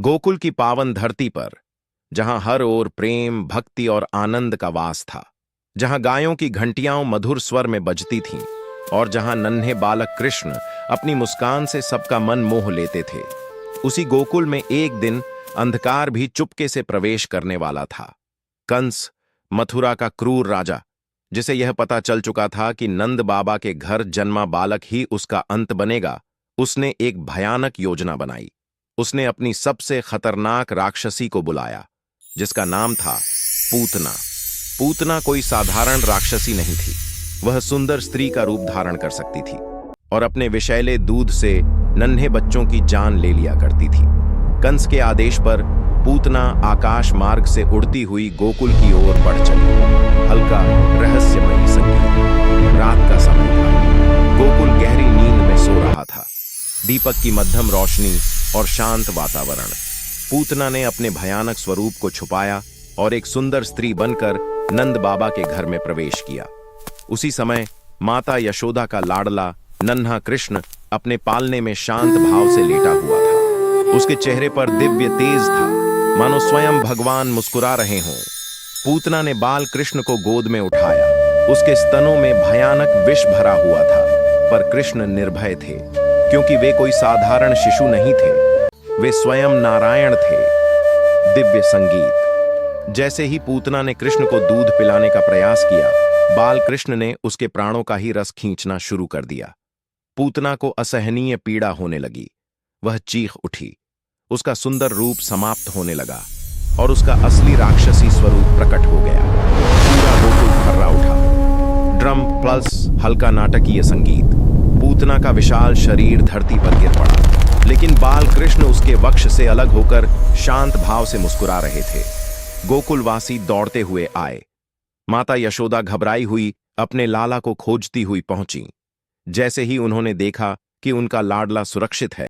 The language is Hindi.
गोकुल की पावन धरती पर, जहां हर ओर प्रेम, भक्ति और आनंद का वास था, जहां गायों की घंटियां मधुर स्वर में बजती थीं और जहां नन्हे बालक कृष्ण अपनी मुस्कान से सबका मन मोह लेते थे, उसी गोकुल में एक दिन अंधकार भी चुपके से प्रवेश करने वाला था। कंस, मथुरा का क्रूर राजा, जिसे यह पता चल चुका था कि नंद बाबा के घर जन्मा बालक ही उसका अंत बनेगा, उसने एक भयानक योजना बनाई। उसने अपनी सबसे खतरनाक राक्षसी को बुलाया, जिसका नाम था पूतना। पूतना कोई साधारण राक्षसी नहीं थी। वह सुंदर स्त्री का रूप धारण कर सकती थी और अपने विषैले दूध से नन्हे बच्चों की जान ले लिया करती थी। कंस के आदेश पर पूतना आकाश मार्ग से उड़ती हुई गोकुल की ओर बढ़ चली। हल्का रहस्यमयी संगीत। रात का समय था। गोकुल गहरी नींद में सो रहा था। दीपक की मध्यम रोशनी और शांत वातावरण। पूतना ने अपने भयानक स्वरूप को छुपाया और एक सुंदर स्त्री बनकर नंद बाबा के घर में प्रवेश किया। उसी समय माता यशोदा का लाडला नन्हा कृष्ण अपने पालने में शांत भाव से लेटा हुआ था। उसके चेहरे पर दिव्य तेज था, मानो स्वयं भगवान मुस्कुरा रहे हों। पूतना ने बाल कृष्ण को गोद में उठाया। उसके स्तनों में भयानक विष भरा हुआ था, पर कृष्ण निर्भय थे, क्योंकि वे कोई साधारण शिशु नहीं थे। वे स्वयं नारायण थे। दिव्य संगीत। जैसे ही पूतना ने कृष्ण को दूध पिलाने का प्रयास किया, बाल कृष्ण ने उसके प्राणों का ही रस खींचना शुरू कर दिया। पूतना को असहनीय पीड़ा होने लगी। वह चीख उठी। उसका सुंदर रूप समाप्त होने लगा और उसका असली राक्षसी स्वरूप प्रकट हो गया। पूरा गोकुल थर्रा उठा। ड्रम, पल्स, हल्का नाटकीय संगीत। पूतना का विशाल शरीर धरती पर गिर पड़ा, लेकिन बाल कृष्ण उसके वक्ष से अलग होकर शांत भाव से मुस्कुरा रहे थे। गोकुलवासी दौड़ते हुए आए। माता यशोदा घबराई हुई अपने लाला को खोजती हुई पहुंची। जैसे ही उन्होंने देखा कि उनका लाडला सुरक्षित है,